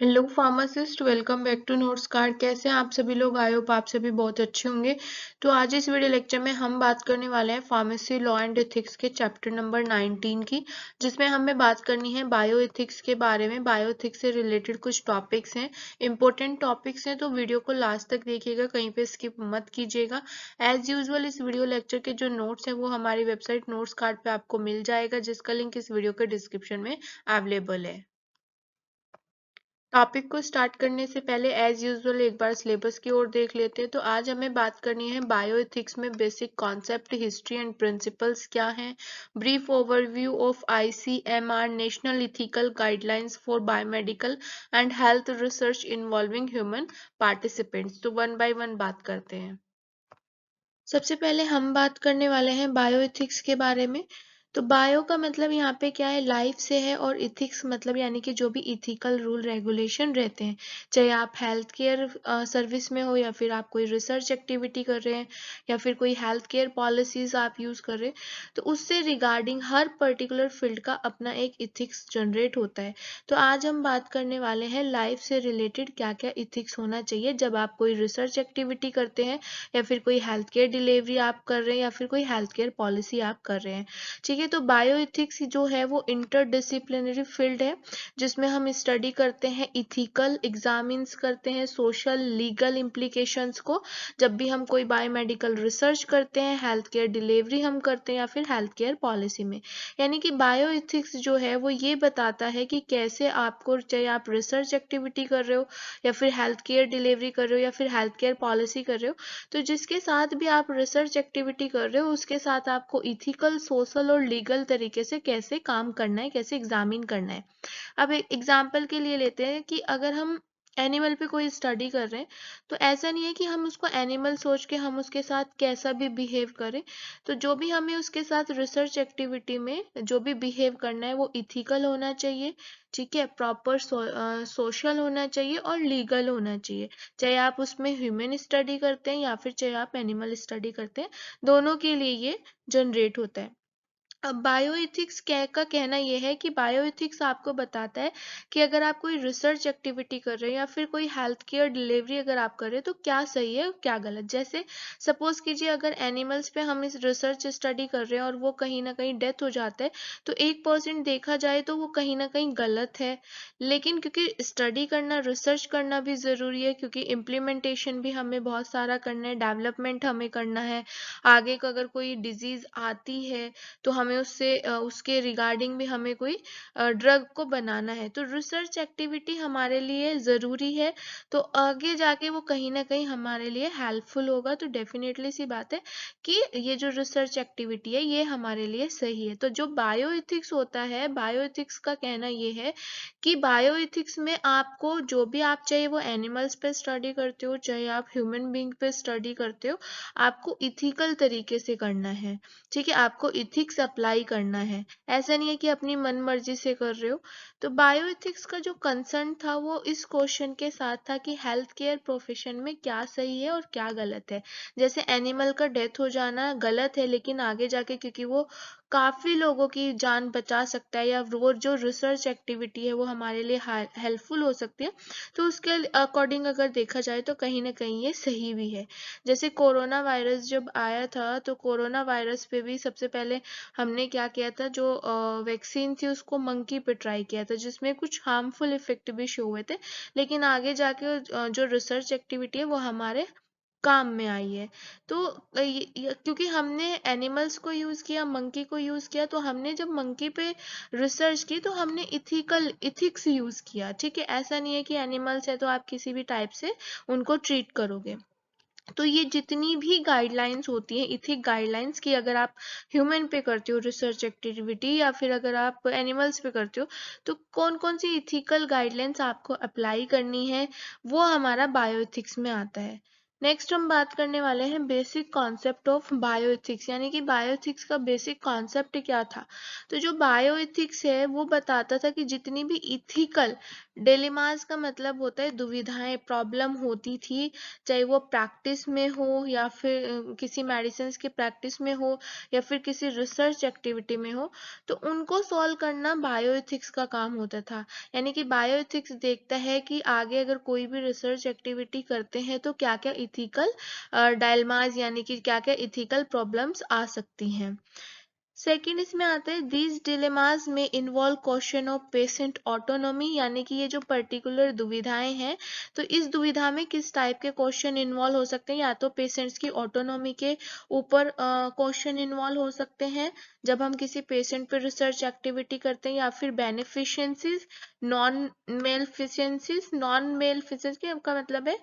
Hello pharmacist, welcome back to notes card. कैसे हैं आप सभी लोग? आई होप आप सभी बहुत अच्छे होंगे। तो आज इस वीडियो लेक्चर में हम बात करने वाले हैं फार्मेसी लॉ एंड एथिक्स के चैप्टर नंबर 19 की, जिसमें हमें बात करनी है बायो एथिक्स के बारे में। बायो एथिक्स से रिलेटेड कुछ टॉपिक्स हैं, इंपॉर्टेंट टॉपिक्स हैं, तो वीडियो को लास्ट तक देखिएगा, कहीं पे स्किप मत कीजिएगा। एज यूजुअल इस वीडियो लेक्चर के जो नोट्स हैं वो हमारी वेबसाइट नोट्स कार्ड पे आपको मिल जाएगा, जिसका लिंक इस वीडियो के डिस्क्रिप्शन में अवेलेबल है। टॉपिक को स्टार्ट करने से पहले एज यूजुअल एक बार सिलेबस की ओर देख लेते हैं। तो आज हमें बात करनी है बायो एथिक्स में basic concept, history and principles क्या हैं, brief overview of ICMR national ethical guidelines for biomedical and health research involving human participants. तो वन बाय वन बात करते हैं। सबसे पहले हम बात करने वाले हैं बायो एथिक्स के बारे में। तो बायो का मतलब यहाँ पे क्या है, लाइफ से है, और इथिक्स मतलब यानी कि जो भी इथिकल रूल रेगुलेशन रहते हैं, चाहे आप हेल्थ केयर सर्विस में हो या फिर आप कोई रिसर्च एक्टिविटी कर रहे हैं या फिर कोई हेल्थ केयर पॉलिसीज आप यूज कर रहे हैं, तो उससे रिगार्डिंग हर पर्टिकुलर फील्ड का अपना एक इथिक्स जनरेट होता है। तो आज हम बात करने वाले हैं लाइफ से रिलेटेड क्या क्या इथिक्स होना चाहिए जब आप कोई रिसर्च एक्टिविटी करते हैं या फिर कोई हेल्थ केयर डिलीवरी आप कर रहे हैं या फिर कोई हेल्थ केयर पॉलिसी आप कर रहे हैं। ठीक है, तो बायो एथिक्स जो है वो इंटरडिसिप्लिनरी फील्ड है, जिसमें हम स्टडी करते हैं इथिकल, एग्जामिन्स करते हैं सोशल लीगल इम्प्लीकेशंस को, जब भी हम कोई बायोमेडिकल रिसर्च करते हैं, हेल्थ केयर डिलीवरी हम करते हैं या फिर हेल्थ केयर पॉलिसी में। यानी कि बायो एथिक्स जो है वो ये बताता है कि कैसे आपको, चाहे आप रिसर्च एक्टिविटी कर रहे हो या फिर हेल्थ केयर डिलीवरी कर रहे हो या फिर हेल्थ केयर पॉलिसी कर रहे हो, तो जिसके साथ भी आप रिसर्च एक्टिविटी कर रहे हो उसके साथ आपको इथिकल, सोशल और लीगल तरीके से कैसे काम करना है, कैसे एग्जामिन करना है। अब एक एग्जाम्पल के लिए लेते हैं कि अगर हम एनिमल पे कोई स्टडी कर रहे हैं, तो ऐसा नहीं है कि हम उसको एनिमल सोच के हम उसके साथ कैसा भी बिहेव करें। तो जो भी हमें उसके साथ रिसर्च एक्टिविटी में जो भी बिहेव करना है वो इथिकल होना चाहिए, ठीक है, प्रॉपर सोशल होना चाहिए और लीगल होना चाहिए। चाहे आप उसमें ह्यूमन स्टडी करते हैं या फिर चाहे आप एनिमल स्टडी करते हैं, दोनों के लिए ये जनरेट होता है। अब बायोएथिक्स का कहना यह है कि बायोएथिक्स आपको बताता है कि अगर आप कोई रिसर्च एक्टिविटी कर रहे हैं या फिर कोई हेल्थ केयर डिलीवरी अगर आप कर रहे हैं तो क्या सही है और क्या गलत। जैसे सपोज कीजिए अगर एनिमल्स पे हम इस रिसर्च स्टडी कर रहे हैं और वो कहीं ना कहीं डेथ हो जाता है, तो 1% देखा जाए तो वो कहीं ना कहीं गलत है। लेकिन क्योंकि स्टडी करना, रिसर्च करना भी ज़रूरी है, क्योंकि इम्प्लीमेंटेशन भी हमें बहुत सारा करना है, डेवलपमेंट हमें करना है। आगे का अगर कोई डिजीज़ आती है तो हमें उससे उसके रिगार्डिंग भी हमें कोई ड्रग को बनाना है, तो रिसर्च एक्टिविटी हमारे लिए ज़रूरी है। तो आगे जाके वो कहीं ना कहीं हमारे लिए हेल्पफुल होगा। तो डेफिनेटली सी बात है कि ये जो रिसर्च एक्टिविटी है ये हमारे लिए सही है। तो जो बायो एथिक्स होता है, बायो एथिक्स का कहना ये है कि बायो एथिक्स में आपको जो भी, आप चाहे वो एनिमल्स पे स्टडी करते हो चाहे आप ह्यूमन बींग पे स्टडी करते हो, आपको इथिकल तरीके से करना है। ठीक है, आपको इथिक्स अप्लाई करना है, ऐसा नहीं है कि अपनी मन मर्जी से कर रहे हो। तो बायो एथिक्स का जो कंसर्न था वो इस क्वेश्चन के साथ था कि हेल्थ केयर प्रोफेशन में क्या सही है और क्या गलत है। जैसे एनिमल का डेथ हो जाना गलत है, लेकिन आगे जाके क्योंकि वो काफी लोगों की जान बचा सकता है या वो जो रिसर्च एक्टिविटी है वो हमारे लिए हेल्पफुल हो सकती है, तो उसके अकॉर्डिंग अगर देखा जाए तो कहीं ना कहीं ये सही भी है। जैसे कोरोना वायरस जब आया था तो कोरोना वायरस पे भी सबसे पहले हमने क्या किया था, जो वैक्सीन थी उसको मंकी पे ट्राई किया था, जिसमें कुछ हार्मफुल इफेक्ट भी शो हुए थे। लेकिन आगे जाके जो रिसर्च एक्टिविटी है वो हमारे काम में आई है। तो क्योंकि हमने एनिमल्स को यूज किया, मंकी को यूज किया, तो हमने जब मंकी पे रिसर्च की तो हमने इथिकल इथिक्स यूज किया। ठीक है, ऐसा नहीं है कि एनिमल्स है तो आप किसी भी टाइप से उनको ट्रीट करोगे। तो ये जितनी भी गाइडलाइंस होती हैं, इथिक गाइडलाइंस की, अगर आप ह्यूमन पे करते हो रिसर्च एक्टिविटी या फिर अगर आप एनिमल्स पे करते हो, तो कौन कौन सी इथिकल गाइडलाइंस आपको अप्लाई करनी है वो हमारा बायोएथिक्स में आता है। नेक्स्ट हम बात करने वाले हैं बेसिक कॉन्सेप्ट ऑफ बायोएथिक्स, यानी कि बायोएथिक्स का बेसिक कॉन्सेप्ट क्या था। तो जो बायोएथिक्स है वो बताता था कि जितनी भी इथिकल डिलेमास का मतलब होता है दुविधाएं, प्रॉब्लम होती थी, चाहे वो प्रैक्टिस में हो या फिर किसी मेडिसिन की प्रैक्टिस में हो या फिर किसी रिसर्च एक्टिविटी में हो, तो उनको सॉल्व करना बायोएथिक्स का काम होता था। यानी कि बायोएथिक्स देखता है कि आगे अगर कोई भी रिसर्च एक्टिविटी करते हैं तो क्या क्या इथिकल डायलमास यानी कि क्या क्या इथिकल प्रॉब्लम्स आ सकती हैं। सेकंड इसमें आता है दीज डिलेमास में involve question of patient autonomy, यानी कि ये जो पर्टिकुलर दुविधाएं हैं तो इस दुविधा में किस टाइप के क्वेश्चन इन्वॉल्व हो सकते हैं। या तो पेशेंट्स की ऑटोनॉमी के ऊपर क्वेश्चन इन्वॉल्व हो सकते हैं जब हम किसी पेशेंट पर रिसर्च एक्टिविटी करते हैं, या फिर बेनिफिशियंसीज, नॉन मेलफिशेंस का मतलब है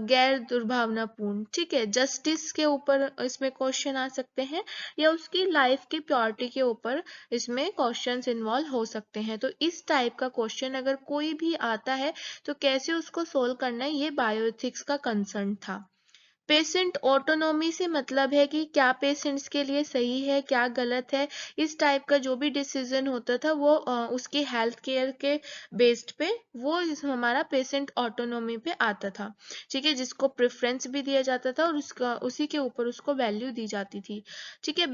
गैर दुर्भावनापूर्ण, ठीक है। जस्टिस के ऊपर इसमें क्वेश्चन आ सकते हैं, या उसकी लाइफ की प्योरिटी के ऊपर इसमें क्वेश्चंस इन्वॉल्व हो सकते हैं। तो इस टाइप का क्वेश्चन अगर कोई भी आता है तो कैसे उसको सोल्व करना है, ये बायोएथिक्स का कंसर्न था। पेशेंट ऑटोनॉमी से मतलब है कि क्या पेशेंट्स के लिए सही है, क्या गलत है, इस टाइप का जो भी डिसीजन होता था वो उसकी हेल्थ केयर के बेस्ड पे वो हमारा पेशेंट ऑटोनॉमी पे आता था, ठीक है, जिसको प्रेफरेंस भी दिया जाता था और उसका उसी के ऊपर उसको वैल्यू दी जाती थी, ठीक है।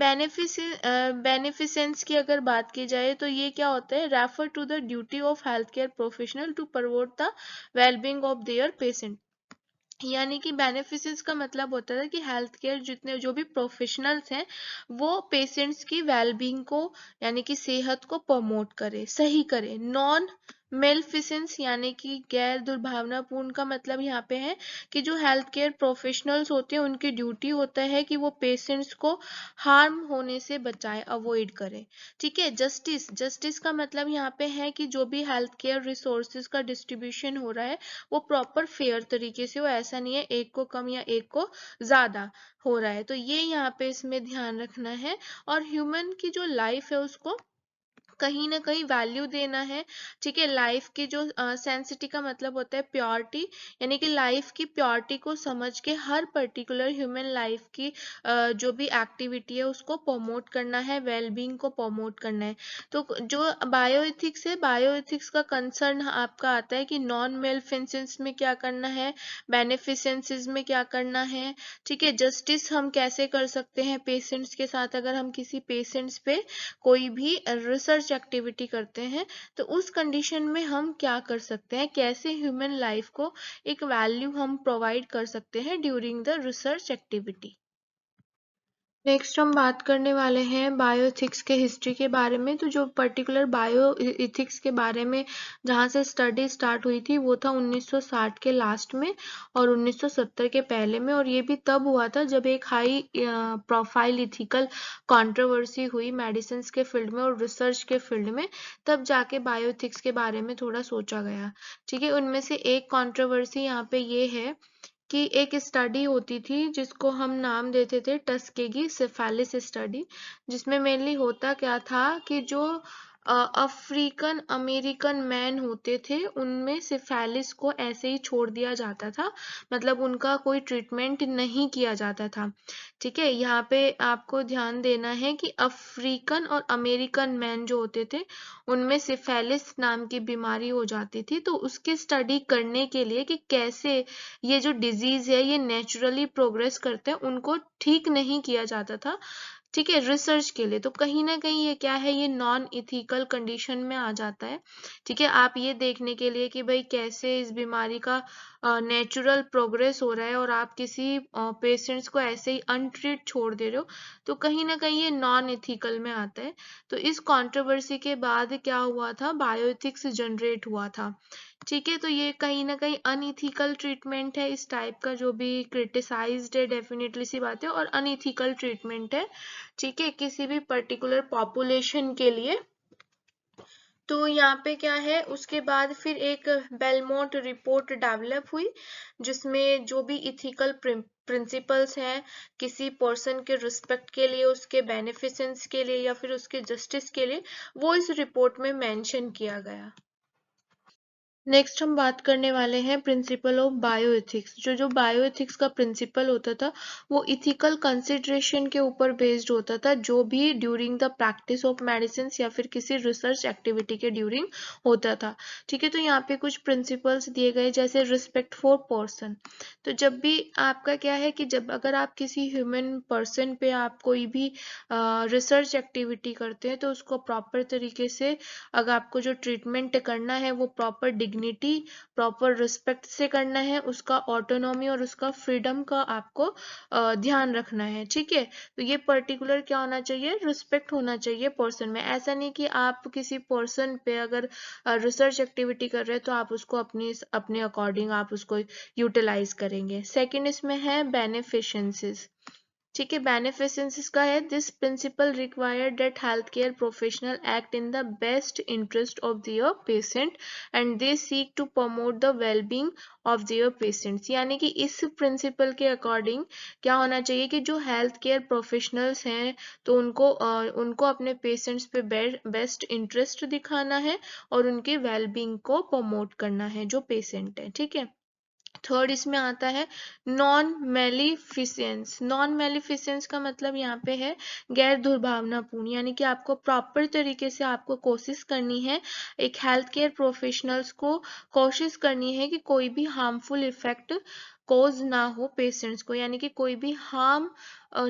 बेनिफिसेंस की अगर बात की जाए तो ये क्या होता है, refer to the duty of health care professional to promote the wellbeing of their patient, यानी कि बेनिफिशियंस का मतलब होता है कि हेल्थ केयर जितने जो भी प्रोफेशनल्स हैं वो पेशेंट्स की वेलबींग को यानी कि सेहत को प्रमोट करे, सही करे। नॉन मेलफिशेंस यानी कि गैर दुर्भावनापूर्ण का मतलब यहाँ पे है कि जो हेल्थ केयर प्रोफेशनल्स होते हैं उनकी ड्यूटी होता है कि वो पेशेंट्स को हार्म होने से बचाए, अवॉइड करे, ठीक है। जस्टिस, जस्टिस का मतलब यहाँ पे है कि जो भी हेल्थ केयर रिसोर्सेज का डिस्ट्रीब्यूशन हो रहा है वो प्रॉपर फेयर तरीके से हो, ऐसा नहीं है एक को कम या एक को ज्यादा हो रहा है, तो ये यहाँ पे इसमें ध्यान रखना है। और ह्यूमन की जो लाइफ है उसको कहीं ना कहीं वैल्यू देना है, ठीक है। लाइफ की जो सेंसिटी का मतलब होता है प्योरिटी, यानी कि लाइफ की प्योरिटी को समझ के हर पर्टिकुलर ह्यूमन लाइफ की जो भी एक्टिविटी है उसको प्रमोट करना है, वेलबींग को प्रमोट करना है। तो जो बायोएथिक्स है, बायोएथिक्स का कंसर्न आपका आता है कि नॉन मेलफिशेंस में क्या करना है, बेनिफिशेंसीज में क्या करना है, ठीक है। जस्टिस हम कैसे कर सकते हैं पेशेंट्स के साथ, अगर हम किसी पेशेंट्स पे कोई भी रिसर्च एक्टिविटी करते हैं तो उस कंडीशन में हम क्या कर सकते हैं, कैसे ह्यूमन लाइफ को एक वैल्यू हम प्रोवाइड कर सकते हैं during the research activity. Next हम बात करने वाले हैं बायोएथिक्स के हिस्ट्री के बारे में। तो जो पर्टिकुलर बायोएथिक्स के बारे में जहाँ से स्टडी स्टार्ट हुई थी वो था 1960 के लास्ट में और 1970 के पहले में, और ये भी तब हुआ था जब एक हाई प्रोफाइल इथिकल कंट्रोवर्सी हुई मेडिसिन के फील्ड में और रिसर्च के फील्ड में, तब जाके बायोएथिक्स के बारे में थोड़ा सोचा गया, ठीक है। उनमें से एक कंट्रोवर्सी यहाँ पे ये है कि एक स्टडी होती थी जिसको हम नाम देते थे टस्केगी सिफेलिस स्टडी, जिसमें मेनली होता क्या था कि जो अफ्रीकन अमेरिकन मैन होते थे उनमें सिफेलिस को ऐसे ही छोड़ दिया जाता था, मतलब उनका कोई ट्रीटमेंट नहीं किया जाता था, ठीक है। यहाँ पे आपको ध्यान देना है कि अफ्रीकन और अमेरिकन मैन जो होते थे उनमें सिफेलिस नाम की बीमारी हो जाती थी, तो उसकी स्टडी करने के लिए कि कैसे ये जो डिजीज है ये नेचुरली प्रोग्रेस करते हैं उनको ठीक नहीं किया जाता था, ठीक है, रिसर्च के लिए। तो कहीं ना कहीं ये क्या है, ये नॉन इथिकल कंडीशन में आ जाता है, ठीक है। आप ये देखने के लिए कि भाई कैसे इस बीमारी का नेचुरल प्रोग्रेस हो रहा है और आप किसी पेशेंट्स को ऐसे ही अनट्रीट छोड़ दे रहे हो, तो कहीं ना कहीं ये नॉन इथिकल में आता है। तो इस कंट्रोवर्सी के बाद क्या हुआ था, बायोएथिक्स जनरेट हुआ था, ठीक है। तो ये कहीं ना कहीं अनइथिकल ट्रीटमेंट है, इस टाइप का जो भी क्रिटिसाइज्ड है डेफिनेटली सी बात है, और अनइथिकल ट्रीटमेंट है, ठीक है, किसी भी पर्टिकुलर पॉपुलेशन के लिए। तो यहाँ पे क्या है, उसके बाद फिर एक बेलमोंट रिपोर्ट डेवलप हुई जिसमें जो भी इथिकल प्रिंसिपल्स हैं किसी पर्सन के रिस्पेक्ट के लिए, उसके बेनिफिसेंस के लिए या फिर उसके जस्टिस के लिए, वो इस रिपोर्ट में मेंशन किया गया। नेक्स्ट हम बात करने वाले हैं प्रिंसिपल ऑफ बायोएथिक्स। जो बायोएथिक्स का प्रिंसिपल होता था वो इथिकल कंसिडरेशन के ऊपर बेस्ड होता था, जो भी during the practice of medicine या फिर किसी रिसर्च एक्टिविटी के ड्यूरिंग होता था। ठीक है, तो यहाँ पे कुछ प्रिंसिपल्स दिए गए, जैसे रिस्पेक्ट फॉर पर्सन। तो जब भी आपका क्या है कि जब अगर आप किसी ह्यूमन पर्सन पे आप कोई भी रिसर्च एक्टिविटी करते हैं तो उसको प्रॉपर तरीके से अगर आपको जो ट्रीटमेंट करना है वो प्रॉपर डिग्निटी, प्रॉपर रिस्पेक्ट से करना है, उसका ऑटोनॉमी और उसका फ्रीडम का आपको ध्यान रखना है। ठीक है, तो ये पर्टिकुलर क्या होना चाहिए, रिस्पेक्ट होना चाहिए पर्सन में। ऐसा नहीं कि आप किसी पर्सन पे अगर रिसर्च एक्टिविटी कर रहे हैं तो आप उसको अपने अकॉर्डिंग आप उसको यूटिलाइज करेंगे। सेकंड इसमें है बेनिफिशेंसीज। ठीक है, बेनिफिसेंस का है, this principle require that health care professional act in the best interest of their patient and they seek to promote the wellbeing of their patients. यानी कि इस प्रिंसिपल के अकॉर्डिंग क्या होना चाहिए कि जो हेल्थ केयर प्रोफेशनल्स हैं तो उनको अपने पेशेंट्स पे बेस्ट इंटरेस्ट दिखाना है और उनके वेलबींग को प्रमोट करना है जो पेशेंट है। ठीक है, थर्ड इसमें आता है नॉन मेलिफिसेंस। नॉन मेलिफिसेंस का मतलब यहाँ पे है गैर दुर्भावनापूर्ण, यानी कि आपको प्रॉपर तरीके से आपको कोशिश करनी है, एक हेल्थ केयर प्रोफेशनल्स को कोशिश करनी है कि कोई भी हार्मफुल इफेक्ट कोज ना हो पेशेंट्स को, यानी कि कोई भी हार्म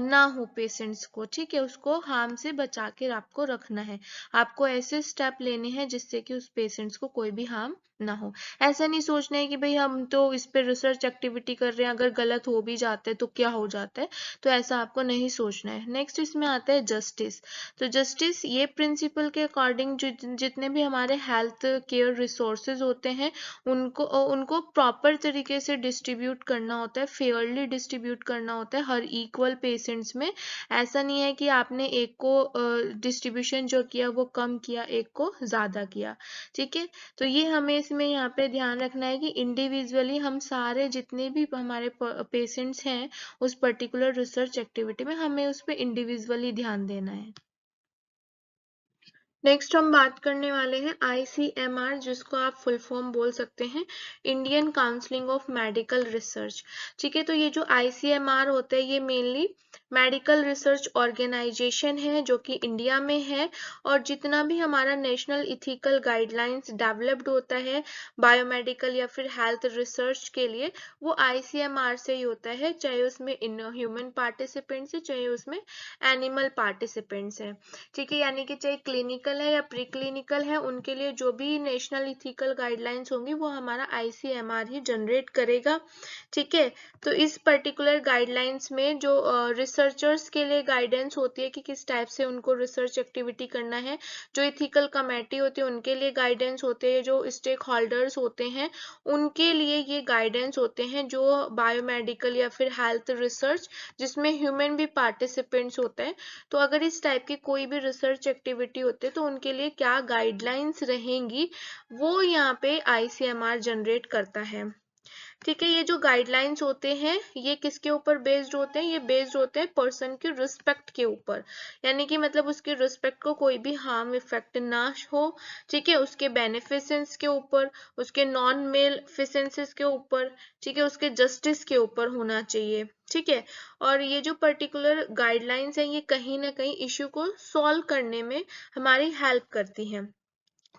ना हो पेशेंट्स को। ठीक है, उसको हार्म से बचा के आपको रखना है, आपको ऐसे स्टेप लेने हैं जिससे कि उस पेशेंट्स को कोई भी हार्म ना हो। ऐसा नहीं सोचना है कि भाई हम तो इस पे रिसर्च एक्टिविटी कर रहे हैं, अगर गलत हो भी जाता है तो क्या हो जाता है, तो ऐसा आपको नहीं सोचना है। नेक्स्ट इसमें आता है जस्टिस। तो जस्टिस ये प्रिंसिपल के अकॉर्डिंग जितने भी हमारे हेल्थ केयर रिसोर्सेज होते हैं उनको उनको प्रॉपर तरीके से डिस्ट्रीब्यूट करना होता है, फेयरली डिस्ट्रीब्यूट करना होता है हर इक्वल पेशेंट्स में। ऐसा नहीं है कि आपने एक को डिस्ट्रीब्यूशन जो किया वो कम किया, एक को ज्यादा किया। ठीक है, तो ये हमें इसमें यहाँ पे ध्यान रखना है कि इंडिविजुअली हम सारे जितने भी हमारे पेशेंट्स हैं उस पर्टिकुलर रिसर्च एक्टिविटी में हमें उस पर इंडिविजुअली ध्यान देना है। नेक्स्ट हम बात करने वाले हैं ICMR, जिसको आप फुल फॉर्म बोल सकते हैं Indian counselling of medical research. ठीक है, तो ये जो ICMR होता है ये मेनली मेडिकल रिसर्च ऑर्गेनाइजेशन है जो कि इंडिया में है, और जितना भी हमारा नेशनल इथिकल गाइडलाइंस डेवलप्ड होता है बायोमेडिकल या फिर हेल्थ रिसर्च के लिए वो ICMR से ही होता है, चाहे उसमें ह्यूमन पार्टिसिपेंट्स है चाहे उसमें एनिमल पार्टिसिपेंट्स है। ठीक है, यानी कि चाहे क्लिनिकल है या प्री क्लिनिकल है उनके लिए जो भी नेशनल इथिकल गाइडलाइंस होंगी वो हमारा ICMR ही जनरेट करेगा। ठीक है, तो इस पर्टिकुलर गाइडलाइंस में जो रिसर्चर्स के लिए गाइडेंस होती है कि किस टाइप से उनको रिसर्च एक्टिविटी करना है, जो इथिकल कमेटी होती है उनके लिए गाइडेंस होते हैं, जो स्टेक होल्डर्स होते हैं उनके लिए ये गाइडेंस होते हैं, जो बायोमेडिकल या फिर हेल्थ रिसर्च जिसमें ह्यूमन भी पार्टिसिपेंट्स होते हैं। तो अगर इस टाइप की कोई भी रिसर्च एक्टिविटी होती है तो उनके लिए क्या गाइडलाइंस रहेंगी वो यहाँ पे ICMR जनरेट करता है। ठीक है, ये जो गाइडलाइंस होते हैं ये किसके ऊपर बेस्ड होते हैं, ये बेस्ड होते हैं पर्सन की रिस्पेक्ट के ऊपर, यानी कि मतलब उसकी रिस्पेक्ट को कोई भी हार्म इफेक्ट ना हो। ठीक है, उसके बेनिफिसेंस के ऊपर, उसके नॉन मेलिफिसेंसेस के ऊपर, ठीक है, उसके जस्टिस के ऊपर होना चाहिए। ठीक है, और ये जो पर्टिकुलर गाइडलाइंस है ये कहीं ना कहीं इश्यू को सॉल्व करने में हमारी हेल्प करती हैं।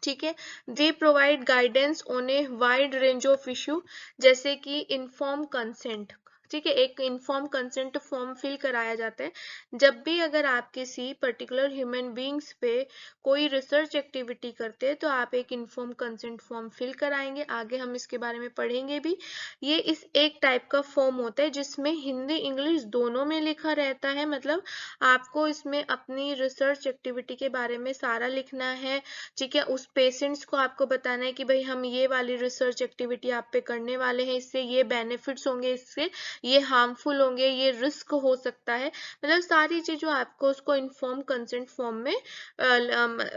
ठीक है, they provide guidance on a wide range of issue, जैसे कि इन्फॉर्म कंसेंट। ठीक है, एक इन्फॉर्म कंसेंट फॉर्म फिल कराया जाता है जब भी अगर आप किसी पर्टिकुलर ह्यूमन बींग्स पे कोई रिसर्च एक्टिविटी करते हैं तो आप एक इन्फॉर्म कंसेंट फॉर्म फिल कराएंगे, आगे हम इसके बारे में पढ़ेंगे भी। ये इस एक टाइप का फॉर्म होता है जिसमें हिंदी इंग्लिश दोनों में लिखा रहता है, मतलब आपको इसमें अपनी रिसर्च एक्टिविटी के बारे में सारा लिखना है। ठीक है, उस पेशेंट्स को आपको बताना है कि भाई हम ये वाली रिसर्च एक्टिविटी आप पे करने वाले हैं, इससे ये बेनिफिट्स होंगे, इससे ये हार्मफुल होंगे, ये रिस्क हो सकता है, मतलब सारी चीज़ों आपको उसको इन्फॉर्म कंसेंट फॉर्म में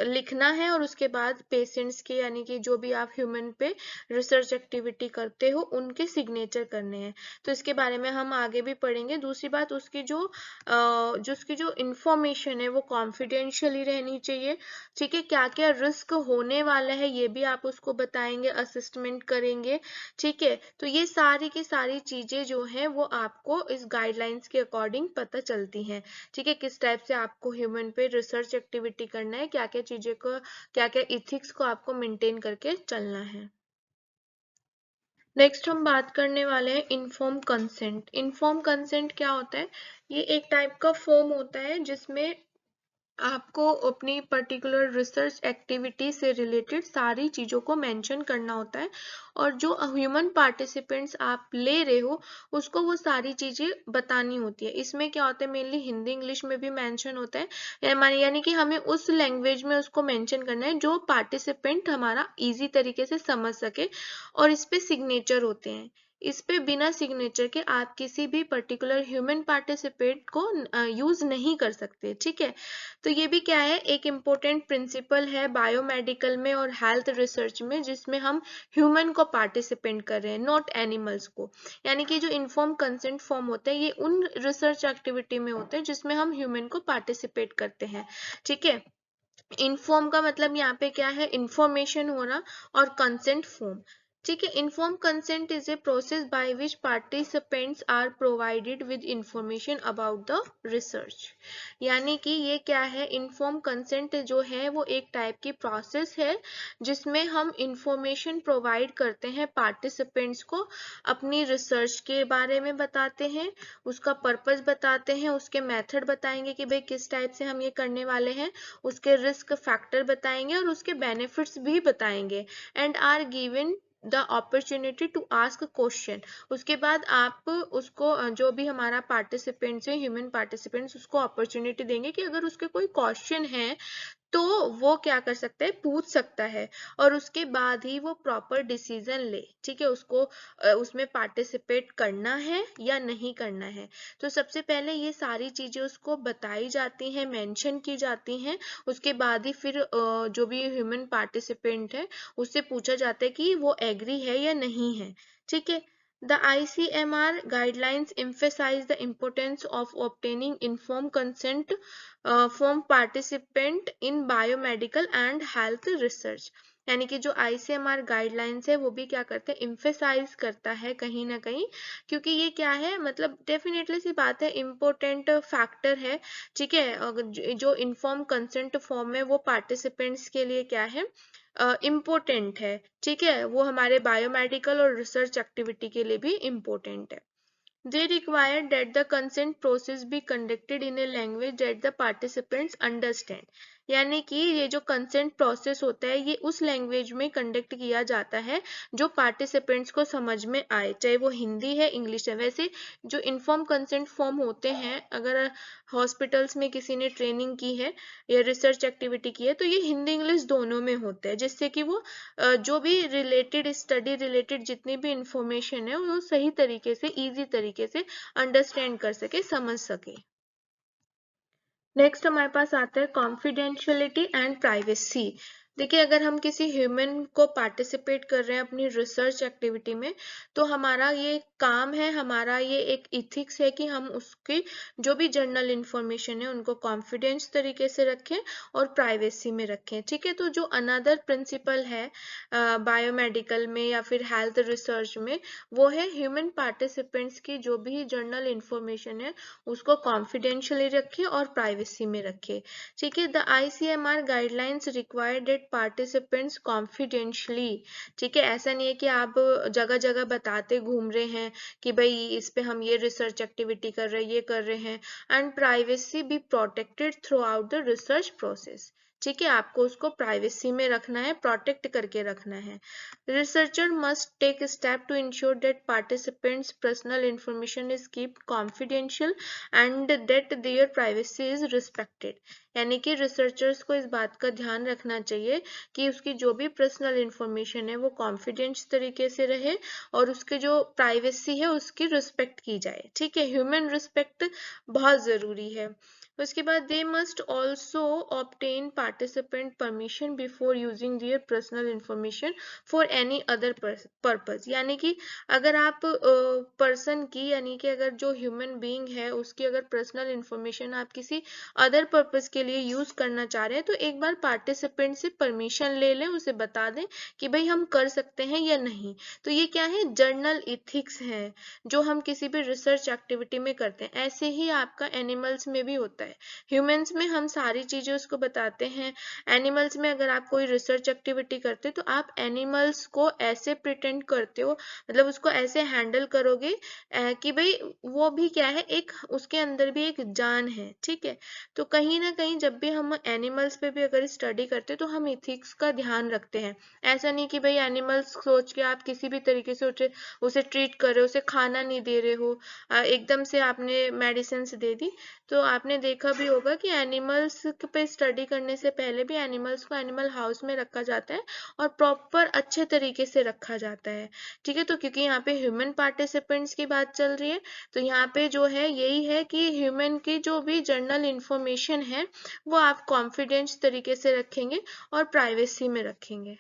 लिखना है और उसके बाद पेशेंट्स के यानी कि जो भी आप ह्यूमन पे रिसर्च एक्टिविटी करते हो उनके सिग्नेचर करने हैं। तो इसके बारे में हम आगे भी पढ़ेंगे। दूसरी बात, उसकी उसकी जो इंफॉर्मेशन है वो कॉन्फिडेंशियली रहनी चाहिए। ठीक है, क्या क्या रिस्क होने वाला है ये भी आप उसको बताएंगे, असिस्टमेंट करेंगे। ठीक है, तो ये सारी की सारी चीजें जो है वो आपको इस गाइडलाइंस के अकॉर्डिंग पता चलती हैं। ठीक है, किस टाइप से आपको ह्यूमन पे रिसर्च एक्टिविटी करना है, क्या क्या चीजें को, क्या क्या इथिक्स को आपको मेंटेन करके चलना है। नेक्स्ट हम बात करने वाले हैं इन्फॉर्म कंसेंट। इन्फॉर्म कंसेंट क्या होता है? ये एक टाइप का फॉर्म होता है जिसमें आपको अपनी पर्टिकुलर रिसर्च एक्टिविटी से रिलेटेड सारी चीज़ों को मेंशन करना होता है और जो ह्यूमन पार्टिसिपेंट्स आप ले रहे हो उसको वो सारी चीज़ें बतानी होती है। इसमें क्या होता है, मेनली हिंदी इंग्लिश में भी मेंशन होता है, यानी कि हमें उस लैंग्वेज में उसको मेंशन करना है जो पार्टिसिपेंट हमारा इजी तरीके से समझ सके, और इस पे सिग्नेचर होते हैं। इस पे बिना सिग्नेचर के आप किसी भी पर्टिकुलर ह्यूमन पार्टिसिपेंट को यूज नहीं कर सकते। ठीक है, तो ये भी क्या है, एक इम्पोर्टेंट प्रिंसिपल है बायोमेडिकल में और हेल्थ रिसर्च में, जिसमें हम ह्यूमन को पार्टिसिपेंट कर रहे हैं, नॉट एनिमल्स को। यानी कि जो इन्फॉर्म कंसेंट फॉर्म होता है ये उन रिसर्च एक्टिविटी में होते हैं जिसमें हम ह्यूमन को पार्टिसिपेट करते हैं। ठीक है, इन्फॉर्म का मतलब यहाँ पे क्या है, इंफॉर्मेशन होना, और कंसेंट फॉर्म। ठीक है, inform consent is a process by which participants are provided with information about the research. यानी कि ये क्या है, इन्फॉर्म कंसेंट जो है वो एक टाइप की प्रोसेस है जिसमें हम इंफॉर्मेशन प्रोवाइड करते हैं पार्टिसिपेंट्स को, अपनी रिसर्च के बारे में बताते हैं, उसका पर्पस बताते हैं, उसके मेथड बताएंगे कि भाई किस टाइप से हम ये करने वाले हैं, उसके रिस्क फैक्टर बताएंगे और उसके बेनिफिट्स भी बताएंगे, and are given the opportunity to ask question. उसके बाद आप उसको जो भी हमारा पार्टिसिपेंट्स है, ह्यूमन पार्टिसिपेंट्स, उसको अपॉर्चुनिटी देंगे कि अगर उसके कोई क्वेश्चन है तो वो क्या कर सकता है, पूछ सकता है, और उसके बाद ही वो प्रॉपर डिसीजन ले। ठीक है, उसको उसमें पार्टिसिपेट करना है या नहीं करना है। तो सबसे पहले ये सारी चीजें उसको बताई जाती हैं, मेंशन की जाती हैं, उसके बाद ही फिर जो भी ह्यूमन पार्टिसिपेंट है उससे पूछा जाता है कि वो एग्री है या नहीं है। ठीक है, The ICMR guidelines emphasize the importance of obtaining informed consent from participant in biomedical and health research। यानी कि जो ICMR गाइडलाइंस है वो भी क्या करते हैं, इम्फेसाइज करता है कहीं ना कहीं, क्योंकि ये क्या है, मतलब डेफिनेटली सी बात है, इम्पोर्टेंट फैक्टर है। ठीक है, जो इन्फॉर्म कंसेंट फॉर्म है वो पार्टिसिपेंट्स के लिए क्या है, इम्पोर्टेंट है। ठीक है, वो हमारे बायोमेडिकल और रिसर्च एक्टिविटी के लिए भी इम्पोर्टेंट है। They require that the consent process be conducted in a language that the participants understand। यानी कि ये जो कंसेंट प्रोसेस होता है ये उस लैंग्वेज में कंडक्ट किया जाता है जो पार्टिसिपेंट्स को समझ में आए, चाहे वो हिंदी है इंग्लिश है। वैसे जो इन्फॉर्म कंसेंट फॉर्म होते हैं, अगर हॉस्पिटल्स में किसी ने ट्रेनिंग की है या रिसर्च एक्टिविटी की है तो ये हिंदी इंग्लिश दोनों में होते हैं, जिससे कि वो जो भी रिलेटेड स्टडी रिलेटेड जितनी भी इंफॉर्मेशन है वो सही तरीके से, इजी तरीके से अंडरस्टैंड कर सके, समझ सके। नेक्स्ट हमारे पास आता है कॉन्फिडेंशियलिटी एंड प्राइवेसी। देखिए, अगर हम किसी ह्यूमन को पार्टिसिपेट कर रहे हैं अपनी रिसर्च एक्टिविटी में, तो हमारा ये काम है, हमारा ये एक इथिक्स है कि हम उसकी जो भी जर्नल इंफॉर्मेशन है उनको कॉन्फिडेंस तरीके से रखें और प्राइवेसी में रखें। ठीक है, तो जो अनदर प्रिंसिपल है बायोमेडिकल में या फिर हेल्थ रिसर्च में, वो है ह्यूमन पार्टिसिपेंट्स की जो भी जर्नल इंफॉर्मेशन है उसको कॉन्फिडेंशियली रखें और प्राइवेसी में रखें। ठीक है, the ICMR guidelines require that participants confidentiality. ठीक है, ऐसा नहीं है कि आप जगह जगह बताते घूम रहे हैं कि भाई इस पे हम ये रिसर्च एक्टिविटी कर रहे हैं, ये कर रहे हैं, and privacy be protected through out the research process. ठीक है, आपको उसको प्राइवेसी में रखना है, प्रोटेक्ट करके रखना है। Researcher must take step to ensure that participants personal information is keep confidential and that their privacy is respected. यानी कि रिसर्चर्स को इस बात का ध्यान रखना चाहिए कि उसकी जो भी पर्सनल इंफॉर्मेशन है वो कॉन्फिडेंस तरीके से रहे और उसके जो प्राइवेसी है उसकी रिस्पेक्ट की जाए। ठीक है, ह्यूमन रिस्पेक्ट बहुत जरूरी है। उसके बाद they must also obtain participant permission before using their personal information for any other purpose. यानी कि अगर आप पर्सन की, यानी कि अगर जो ह्यूमन बीइंग है उसकी अगर पर्सनल इंफॉर्मेशन आप किसी अदर पर्पज के लिए यूज करना चाह रहे हैं तो एक बार पार्टिसिपेंट से परमिशन ले लें, उसे बता दें कि भाई हम कर सकते हैं या नहीं। तो ये क्या है, जर्नल इथिक्स है जो हम किसी भी रिसर्च एक्टिविटी में करते हैं। ऐसे ही आपका एनिमल्स में भी होता है। ह्यूमंस में हम सारी चीजें उसको बताते हैं, एनिमल्स में अगर आप कोई रिसर्च एक्टिविटी करते हो तो आप एनिमल्स को ऐसे प्रिटेंड करते हो, मतलब उसको ऐसे हैंडल करोगे कि भाई वो भी क्या है, एक उसके अंदर भी एक जान है। ठीक है, तो कहीं ना कहीं जब भी हम एनिमल्स पे भी अगर स्टडी करते हैं तो हम इथिक्स का ध्यान रखते हैं। ऐसा नहीं कि भाई एनिमल्स सोच के आप किसी भी तरीके से उसे ट्रीट कर रहे हो, उसे खाना नहीं दे रहे हो, एकदम से आपने मेडिसिन दे दी। तो आपने देखा भी होगा कि एनिमल्स पे स्टडी करने से पहले भी एनिमल्स को एनिमल हाउस में रखा जाता है और प्रॉपर अच्छे तरीके से रखा जाता है। ठीक है, तो क्योंकि यहाँ पे ह्यूमन पार्टिसिपेंट्स की बात चल रही है तो यहाँ पे जो है यही है कि ह्यूमन की जो भी जर्नल इंफॉर्मेशन है वो आप कॉन्फिडेंस तरीके से रखेंगे और प्राइवेसी में रखेंगे।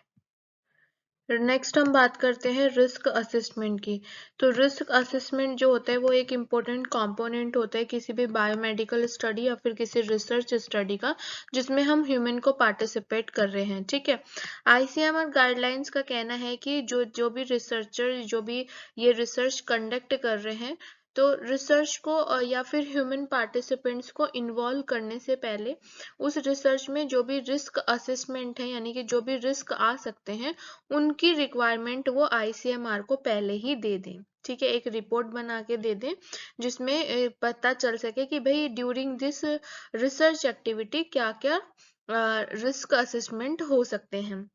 नेक्स्ट हम बात करते हैं रिस्क असेसमेंट की। तो रिस्क असेसमेंट जो होता है वो एक इम्पोर्टेंट कंपोनेंट होता है किसी भी बायोमेडिकल स्टडी या फिर किसी रिसर्च स्टडी का जिसमें हम ह्यूमन को पार्टिसिपेट कर रहे हैं। ठीक है, आईसीएमआर गाइडलाइंस का कहना है कि जो भी रिसर्चर जो भी ये रिसर्च कंडक्ट कर रहे हैं तो रिसर्च को या फिर ह्यूमन पार्टिसिपेंट्स को इन्वॉल्व करने से पहले उस रिसर्च में जो भी रिस्क असेसमेंट है, यानी कि जो भी रिस्क आ सकते हैं उनकी रिक्वायरमेंट वो आईसीएमआर को पहले ही दे दें। ठीक है, एक रिपोर्ट बना के दे दें जिसमें पता चल सके कि भाई ड्यूरिंग दिस रिसर्च एक्टिविटी क्या क्या रिस्क असेसमेंट हो सकते हैं।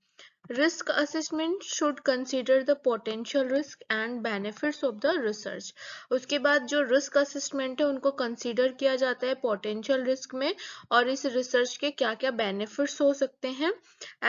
Risk assessment should consider the potential risk and benefits of the research। उसके बाद जो risk assessment है उनको consider किया जाता है potential risk में और इस research के क्या क्या benefits हो सकते हैं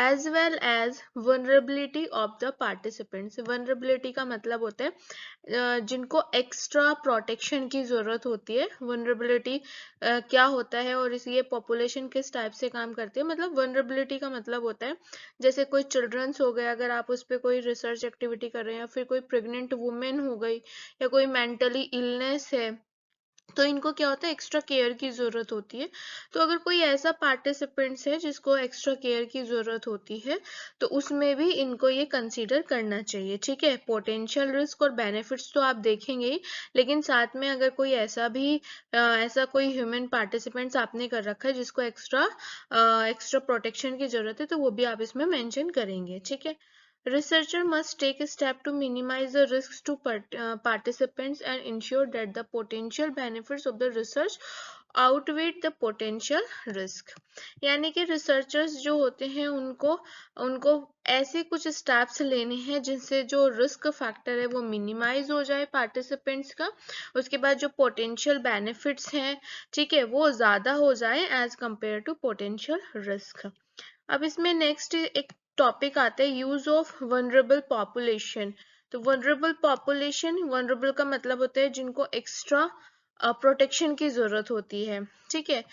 as well as vulnerability of the participants। vulnerability का मतलब होता है जिनको extra protection की जरूरत होती है। vulnerability क्या होता है और इस ये population किस टाइप से काम करती है, मतलब vulnerability का मतलब होता है जैसे कोई चिल्ड्रंस हो गए, अगर आप उस पर कोई रिसर्च एक्टिविटी कर रहे हैं या फिर कोई प्रेग्नेंट वुमेन हो गई या कोई मेंटली इलनेस है तो इनको क्या होता है, एक्स्ट्रा केयर की जरूरत होती है। तो अगर कोई ऐसा पार्टिसिपेंट्स है जिसको एक्स्ट्रा केयर की जरूरत होती है तो उसमें भी इनको ये कंसीडर करना चाहिए। ठीक है, पोटेंशियल रिस्क और बेनिफिट्स तो आप देखेंगे ही, लेकिन साथ में अगर कोई ऐसा कोई ह्यूमन पार्टिसिपेंट्स आपने कर रखा है जिसको एक्स्ट्रा प्रोटेक्शन की जरूरत है तो वो भी आप इसमें मेंशन करेंगे। ठीक है, researcher must take a step to minimize the risks to participants and ensure that the potential benefits of the research outweigh the potential risk। यानी कि रिसर्चर्स जो होते हैं उनको उनको ऐसे कुछ स्टेप्स लेने हैं जिनसे जो रिस्क फैक्टर है वो मिनिमाइज हो जाए पार्टिसिपेंट्स का, उसके बाद जो पोटेंशियल बेनिफिट्स हैं ठीक है वो ज्यादा हो जाए as compare to potential risk. अब इसमें नेक्स्ट एक टॉपिक आता है यूज ऑफ वनरेबल पॉपुलेशन। तो वनरेबल पॉपुलेशन, वनरेबल का मतलब होता है जिनको एक्स्ट्रा प्रोटेक्शन की जरूरत होती है। ठीक है,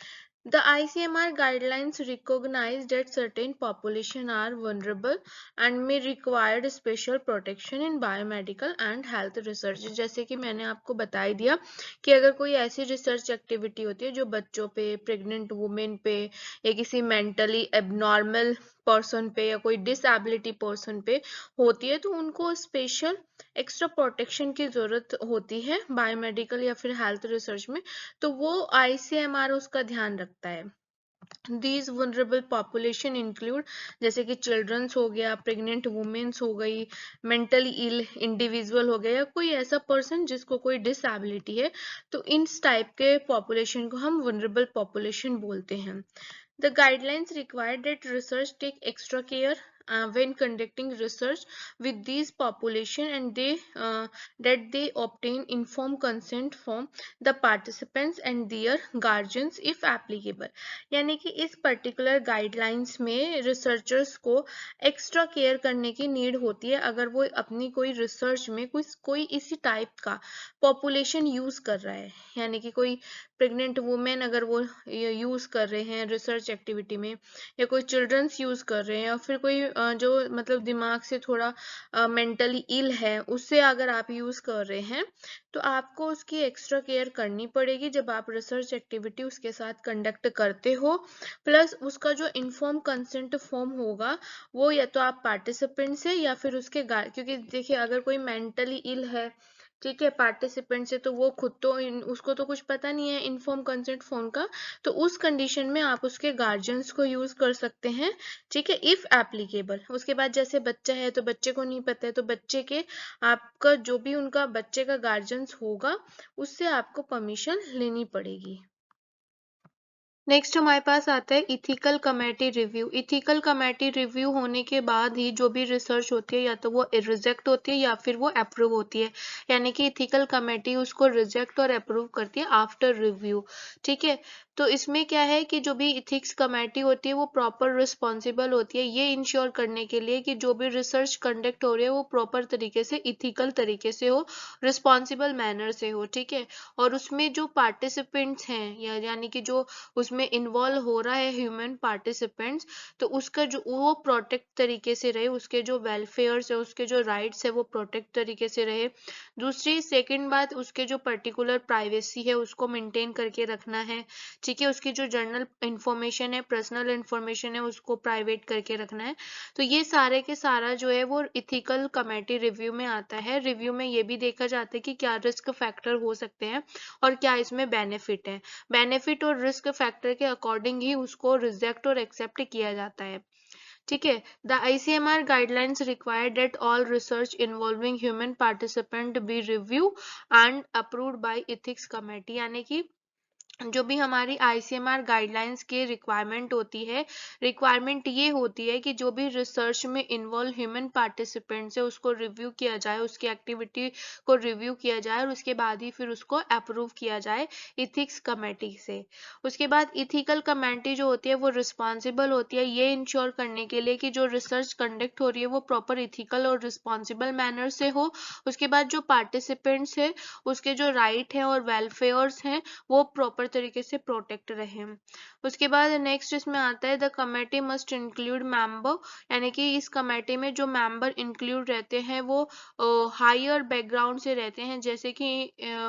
the ICMR guidelines recognize that certain population are vulnerable and may require special protection in biomedical and health research। जैसे कि मैंने आपको बता ही दिया कि अगर कोई ऐसी रिसर्च एक्टिविटी होती है जो बच्चों पे, प्रेग्नेंट वुमेन पे या किसी मेंटली एबनॉर्मल पर्सन पे या कोई डिसेबिलिटी पर्सन पे होती है तो उनको स्पेशल एक्स्ट्रा प्रोटेक्शन की जरूरत होती है बायोमेडिकल या फिर हेल्थ रिसर्च में, तो वो आईसीएमआर उसका ध्यान रखता है। These vulnerable population include जैसे कि चिल्ड्रंस हो गया, प्रेग्नेंट वुमेन्स हो गई, मेंटली इल इंडिविजुअल हो गया या कोई ऐसा पर्सन जिसको कोई डिसेबिलिटी है, तो इन टाइप के पॉपुलेशन को हम वनरेबल पॉपुलेशन बोलते हैं। The guidelines require that research take extra care when conducting research with these population, and that they obtain informed consent from the participants and their guardians if applicable. यानी कि इस particular guidelines में researchers को extra care करने की need होती है अगर वो अपनी कोई रिसर्च में कोई इसी टाइप का पॉपुलेशन यूज कर रहा है, यानी कि कोई प्रेग्नेंट वुमेन अगर वो यूज कर रहे हैं रिसर्च एक्टिविटी में, या कोई चिल्ड्रंस यूज कर रहे हैं, या फिर कोई जो मतलब दिमाग से थोड़ा मेंटली इल है उससे अगर आप यूज कर रहे हैं, तो आपको उसकी एक्स्ट्रा केयर करनी पड़ेगी जब आप रिसर्च एक्टिविटी उसके साथ कंडक्ट करते हो। प्लस उसका जो इन्फॉर्म कंसेंट फॉर्म होगा वो या तो आप पार्टिसिपेंट से या फिर उसके क्योंकि देखिए अगर कोई मेंटली इल है, ठीक है, पार्टिसिपेंट से, तो वो खुद तो उसको तो कुछ पता नहीं है इन्फॉर्म कंसेंट फॉर्म का, तो उस कंडीशन में आप उसके गार्जियंस को यूज कर सकते हैं, ठीक है, इफ एप्लीकेबल। उसके बाद जैसे बच्चा है तो बच्चे को नहीं पता है, तो बच्चे के आपका जो भी उनका बच्चे का गार्जियंस होगा उससे आपको परमिशन लेनी पड़ेगी। नेक्स्ट हमारे पास आता है ethical committee review. Ethical committee review होने के बाद ही जो भी रिसर्च होती है या तो वो रिजेक्ट होती है या फिर वो अप्रूव होती है, यानी कि इथिकल कमेटी उसको रिजेक्ट और अप्रूव करती है आफ्टर रिव्यू, ठीक है। तो इसमें क्या है कि जो भी इथिक्स कमेटी होती है वो प्रॉपर रिस्पॉन्सिबल होती है ये इंश्योर करने के लिए कि जो भी रिसर्च कंडक्ट हो रही है वो प्रॉपर तरीके से इथिकल तरीके से हो, रिस्पॉन्सिबल मैनर से हो, ठीक है। और उसमें जो पार्टिसिपेंट्स हैं यानी कि जो उसमें इन्वॉल्व हो रहा है ह्यूमन पार्टिसिपेंट्स, तो उसका जो वो प्रोटेक्ट तरीके से रहे, उसके जो वेलफेयर्स है उसके जो राइट्स है वो प्रोटेक्ट तरीके से रहे। दूसरी सेकंड बात, उसके जो पर्टिकुलर प्राइवेसी है उसको मेंटेन करके रखना है, ठीक है। उसकी जो जर्नल इंफॉर्मेशन है, पर्सनल इंफॉर्मेशन है, उसको प्राइवेट करके रखना है। तो ये सारे के सारा जो है वो इथिकल कमेटी रिव्यू में आता है। रिव्यू में ये भी देखा जाता है कि क्या रिस्क फैक्टर हो सकते हैं और क्या इसमें बेनिफिट है। बेनिफिट और रिस्क फैक्टर के अकॉर्डिंग ही उसको रिजेक्ट और एक्सेप्ट किया जाता है, ठीक है। The ICMR guidelines require that all research involving human participant be reviewed and approved by ethics committee, यानी कि जो भी हमारी ICMR गाइडलाइंस की रिक्वायरमेंट होती है, रिक्वायरमेंट ये होती है कि जो भी रिसर्च में इन्वॉल्व ह्यूमन पार्टिसिपेंट्स है उसको रिव्यू किया जाए, उसकी एक्टिविटी को रिव्यू किया जाए और उसके बाद ही फिर उसको अप्रूव किया जाए इथिक्स कमेटी से। उसके बाद इथिकल कमेटी जो होती है वो रिस्पॉन्सिबल होती है ये इंश्योर करने के लिए कि जो रिसर्च कंडक्ट हो रही है वो प्रॉपर इथिकल और रिस्पॉन्सिबल मैनर से हो। उसके बाद जो पार्टिसिपेंट्स है उसके जो राइट है और वेलफेयर्स हैं वो प्रॉपर तरीके से प्रोटेक्ट रहे। उसके बाद नेक्स्ट इसमें आता है the committee must include member, यानी कि इस कमेटी में जो मेंबर इंक्लूड रहते हैं वो हायर बैकग्राउंड से रहते हैं, जैसे कि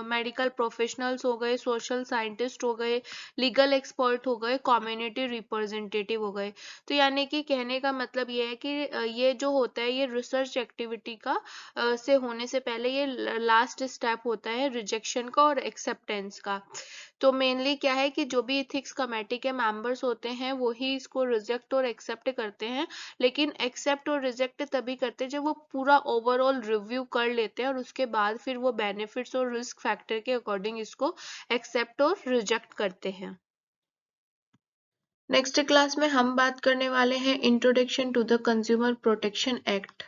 मेडिकल प्रोफेशनल्स हो गए, सोशल साइंटिस्ट हो गए, लीगल एक्सपर्ट हो गए, कम्युनिटी रिप्रेजेंटेटिव हो गए। तो यानी कि कहने का मतलब ये है कि ये जो होता है ये रिसर्च एक्टिविटी का से होने से पहले ये लास्ट स्टेप होता है रिजेक्शन का और एक्सेप्टेंस का। तो मेनली क्या है कि जो भी इथिक्स कमेटी के मेंबर्स होते हैं वो ही इसको रिजेक्ट और एक्सेप्ट करते हैं, लेकिन एक्सेप्ट और रिजेक्ट तभी करते हैं जब वो पूरा ओवरऑल रिव्यू कर लेते हैं और उसके बाद फिर वो बेनिफिट्स और रिस्क फैक्टर के अकॉर्डिंग इसको एक्सेप्ट और रिजेक्ट करते हैं। नेक्स्ट क्लास में हम बात करने वाले हैं introduction to the consumer protection act.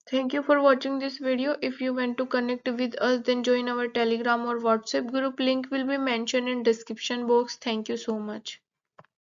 Thank you for watching this video. If you want to connect with us, then join our Telegram or WhatsApp group. Link will be mentioned in description box. Thank you so much.